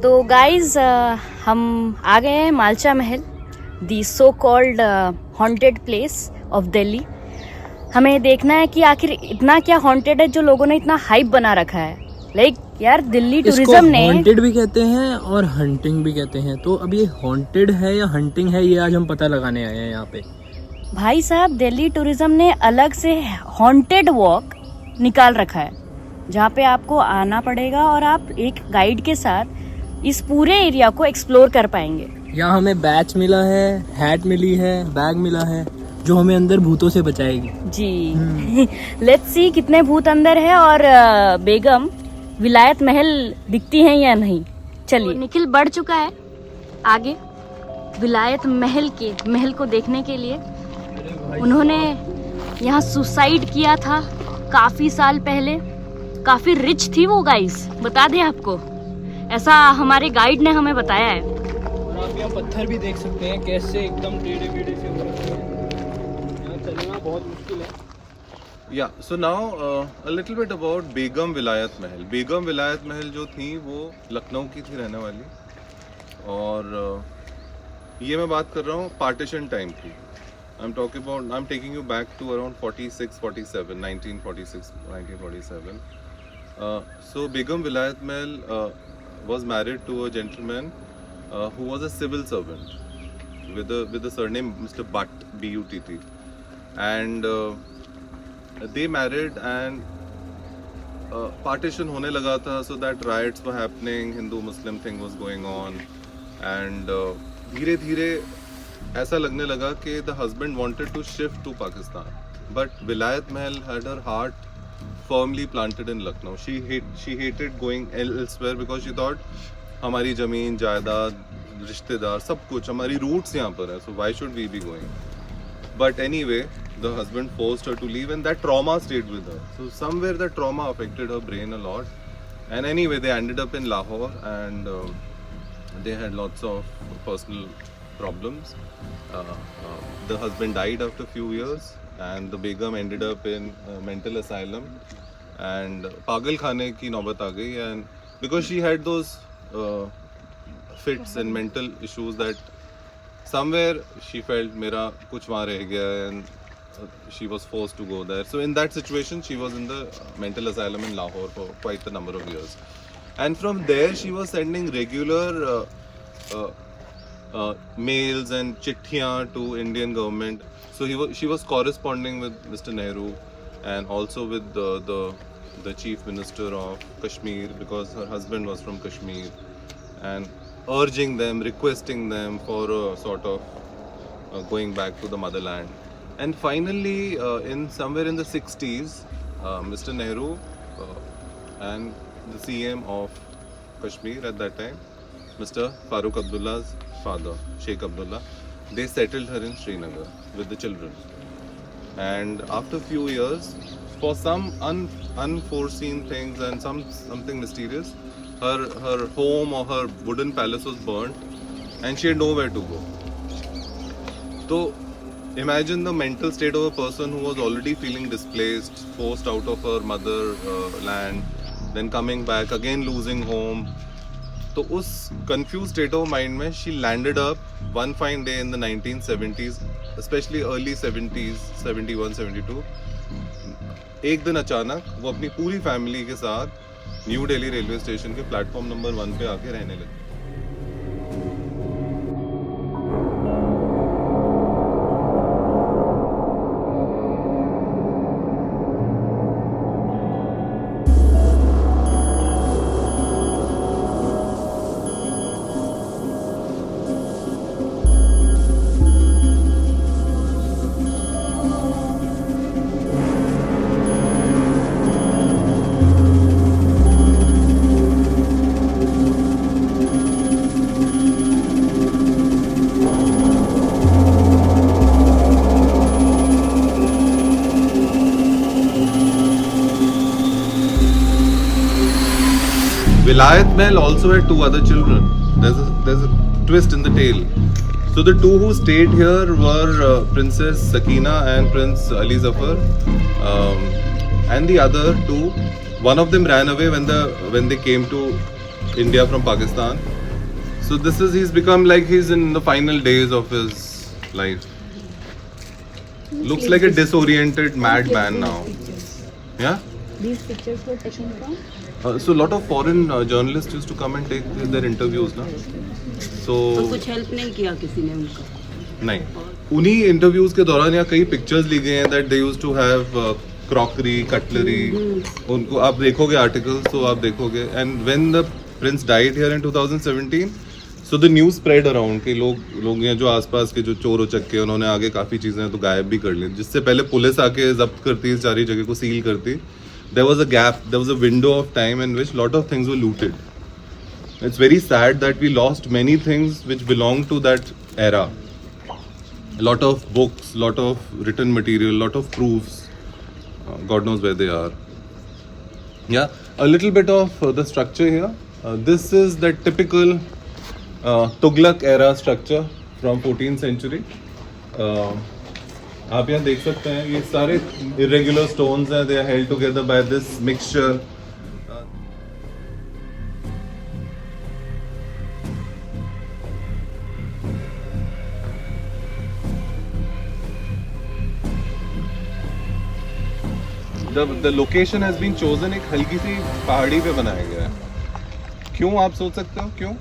तो गाइज हम आ गए हैं Malcha Mahal, the so called haunted place of Delhi. हमें देखना है कि आखिर इतना क्या हॉन्टेड है जो लोगों ने इतना हाइप बना रखा है। लाइक यार दिल्ली टूरिज्म ने हॉन्टेड भी कहते हैं और हंटिंग भी कहते हैं, तो अब ये हॉन्टेड है या हंटिंग है ये आज हम पता लगाने आए हैं यहाँ पे। भाई साहब दिल्ली टूरिज्म ने अलग से हॉन्टेड वॉक निकाल रखा है जहाँ पे आपको आना पड़ेगा और आप एक गाइड के साथ इस पूरे एरिया को एक्सप्लोर कर पाएंगे। यहाँ हमें बैच मिला है, हैट मिली है, बैग मिला है जो हमें अंदर भूतों से बचाएगी जी। लेट्स सी कितने भूत अंदर है और बेगम विलायत महल दिखती हैं या नहीं। चलिए, निखिल बढ़ चुका है आगे विलायत महल को देखने के लिए। उन्होंने यहाँ सुसाइड किया था काफी साल पहले। काफी रिच थी वो गाइस, बता दें आपको, ऐसा हमारे गाइड ने हमें बताया है। और आप यहाँ पत्थर भी देख सकते हैं कैसे एकदम टेढ़े मेढ़े से हो रखे हैं, यहाँ चलना बहुत मुश्किल है। Yeah, so now a little bit about बेगम विलायत महल। बेगम विलायत महल जो थी वो लखनऊ की थी रहने वाली, और ये मैं बात कर रहा हूँ पार्टीशन टाइम की। I'm taking you back to around 46-47, 1946, 1947. So Begum Vilayat Mahal was married to a gentleman who was a civil servant with the surname Mr. Butt, B-U-T-T, and they married, and partition होने लगा था, so that riots were happening, Hindu-Muslim thing was going on, and धीरे धीरे ऐसा लगने लगा कि the husband wanted to shift to Pakistan, but Vilayat Mahal had her heart firmly planted in Lucknow. She hated going elsewhere because she thought हमारी ज़मीन जायदाद रिश्तेदार सब कुछ हमारी roots यहाँ पर है, so why should we be going? But anyway, the husband forced her to leave, and that trauma stayed with her. So somewhere that trauma affected her brain a lot. And anyway, they ended up in Lahore, and they had lots of personal problems. The husband died after a few years, and the Begum ended up in a mental asylum. And Pagal Khane ki naubat aa gayi, and because she had those fits and mental issues that somewhere she felt mera kuch wahan reh gaya, and she was forced to go there. So in that situation she was in the mental asylum in Lahore for quite a number of years, and from there she was sending regular mails and chittiyan to Indian government. So she was corresponding with Mr. Nehru and also with the chief minister of Kashmir, because her husband was from Kashmir, and urging them, requesting them for a sort of going back to the motherland. And finally, in somewhere in the 60s, Mr. Nehru and the CM of Kashmir at that time, Mr. Farooq Abdullah's father, Sheikh Abdullah, they settled her in Srinagar with the children. And after a few years, for some unforeseen things and something mysterious, her home or her wooden palace was burnt, and she had nowhere to go. So imagine the mental state of a person who was already feeling displaced, forced out of her motherland, then coming back, again losing home. So उस confused state of mind में she landed up one fine day in the 1970s, especially early 70s, 71, 72. एक दिन अचानक वो अपनी पूरी family के साथ न्यू दिल्ली रेलवे स्टेशन के प्लेटफॉर्म नंबर 1 पे आके रहने लगी। Vilayat Mahal also had 2 other children. There's a twist in the tale. So the 2 who stayed here were Princess Sakina and Prince Ali Zafar, and the other 2, one of them ran away when they came to India from Pakistan. So he's become like he's in the final days of his life. Looks like a disoriented madman now. Yeah? These pictures were taken from? So a lot of foreign journalists used to come and take their interviews ना. So कुछ help नहीं किया किसी ने उनका? नहीं, उन्हीं interviews के दौरान यहाँ कई पिक्चर्स ली गई हैं that they used to have crockery, cutlery. उनको आप देखोगे आर्टिकल्स तो आप देखोगे. And when the prince died here in 2017, so the news spread around कि लोग यहाँ जो आसपास के जो चोर उचक्के उन्होंने आगे काफ़ी चीज़ें तो गायब भी कर ली, जिससे पहले पुलिस आके जब्त करती, सारी जगह को सील करती. There was a gap, there was a window of time in which lot of things were looted. It's very sad that we lost many things which belong to that era. A lot of books, lot of written material, lot of proofs. God knows where they are. Yeah, a little bit of the structure here. This is the typical Tughlaq era structure from 14th century. आप यहाँ देख सकते हैं ये सारे irregular stones हैं. They are held together by this mixture. The location has been chosen एक हल्की सी पहाड़ी पे बनाया गया है. क्यों आप सोच सकते हो क्यों?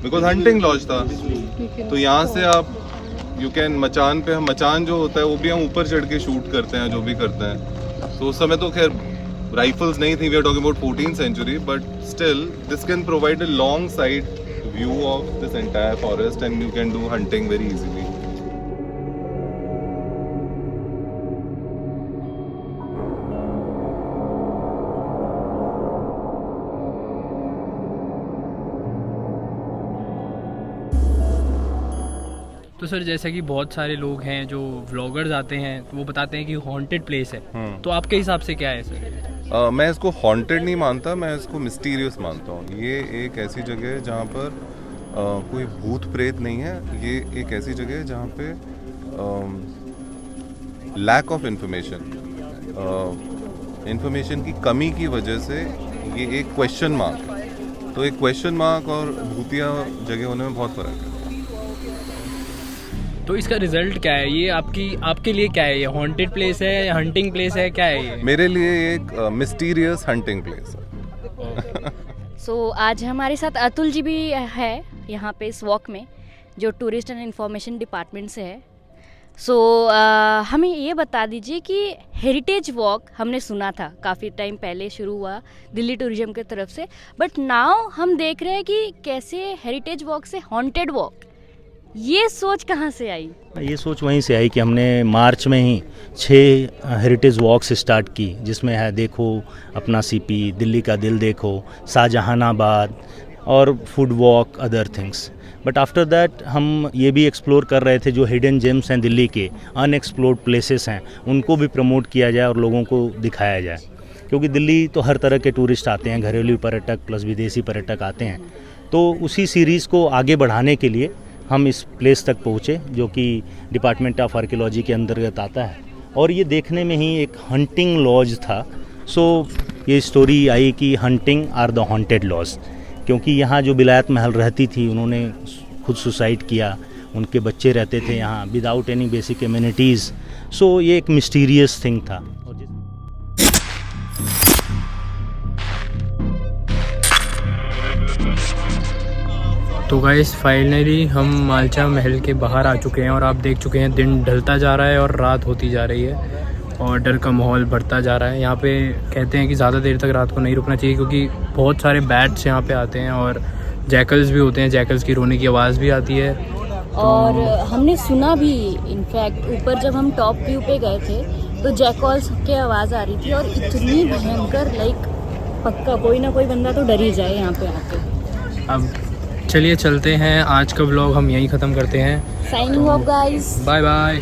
Because hunting lodge था. तो यहाँ से आप यू कैन मचान पे, मचान जो होता है वो भी हम ऊपर चढ़ के शूट करते हैं, जो भी करते हैं. तो उस समय तो खैर राइफल्स नहीं थी. We are talking about 14th century, but still this can provide a long side view of this entire forest and you can do hunting very easily. तो सर जैसा कि बहुत सारे लोग हैं जो व्लॉगर्स आते हैं तो वो बताते हैं कि हॉन्टेड प्लेस है, तो आपके हिसाब से क्या है सर? मैं इसको हॉन्टेड नहीं मानता, मैं इसको मिस्टीरियस मानता हूँ. ये एक ऐसी जगह है जहाँ पर कोई भूत प्रेत नहीं है. ये एक ऐसी जगह है जहाँ पे लैक ऑफ इंफॉर्मेशन की कमी की वजह से ये एक क्वेश्चन मार्क है. तो एक क्वेश्चन मार्क और भूतिया जगह होने में बहुत फ़र्क है. तो इसका रिजल्ट क्या है? ये आपके लिए क्या है? ये हॉन्टेड प्लेस है या हंटिंग प्लेस है, क्या है ये? मेरे लिए एक मिस्टीरियस हंटिंग प्लेस है. सो आज हमारे साथ अतुल जी भी है यहाँ पे इस वॉक में, जो टूरिस्ट एंड इंफॉर्मेशन डिपार्टमेंट से है. सो हमें ये बता दीजिए कि हेरिटेज वॉक हमने सुना था काफ़ी टाइम पहले शुरू हुआ दिल्ली टूरिज्म की तरफ से, बट नाउ हम देख रहे हैं कि कैसे हेरिटेज वॉक से हॉन्टेड वॉक, ये सोच कहाँ से आई? ये सोच वहीं से आई कि हमने मार्च में ही 6 हेरिटेज वॉक्स स्टार्ट की, जिसमें है देखो अपना सीपी, दिल्ली का दिल देखो, शाहजहानाबाद और food walk, other things. But after that हम ये भी एक्सप्लोर कर रहे थे जो हिडन जेम्स हैं दिल्ली के, अनएक्सप्लोर्ड प्लेसेस हैं, उनको भी प्रमोट किया जाए और लोगों को दिखाया जाए. क्योंकि दिल्ली तो हर तरह के टूरिस्ट आते हैं, घरेलू पर्यटक प्लस विदेशी पर्यटक आते हैं. तो उसी सीरीज़ को आगे बढ़ाने के लिए हम इस प्लेस तक पहुँचे जो कि डिपार्टमेंट ऑफ आर्कियोलॉजी के अंतर्गत आता है. और ये देखने में ही एक हंटिंग लॉज था. सो ये स्टोरी आई कि hunting are the haunted lodge, क्योंकि यहाँ जो विलायत महल रहती थी उन्होंने खुद सुसाइड किया, उनके बच्चे रहते थे यहाँ विदाउट एनी बेसिक एमिनिटीज़. सो ये एक मिस्टीरियस थिंग था. तो गाइस फाइनली हम मालचा महल के बाहर आ चुके हैं और आप देख चुके हैं दिन ढलता जा रहा है और रात होती जा रही है और डर का माहौल बढ़ता जा रहा है. यहाँ पे कहते हैं कि ज़्यादा देर तक रात को नहीं रुकना चाहिए क्योंकि बहुत सारे बैट्स यहाँ पे आते हैं और जैकल्स भी होते हैं. जैकल्स की रोने की आवाज़ भी आती है. और हमने सुना भी, इनफैक्ट ऊपर जब हम टॉप व्यू पे गए थे तो जैकल्स की आवाज़ आ रही थी और इतनी भयंकर, लाइक पक्का कोई ना कोई बंदा तो डर ही जाए यहाँ पे आके. अब चलिए चलते हैं, आज का व्लॉग हम यहीं ख़त्म करते हैं. Signing off guys, bye bye.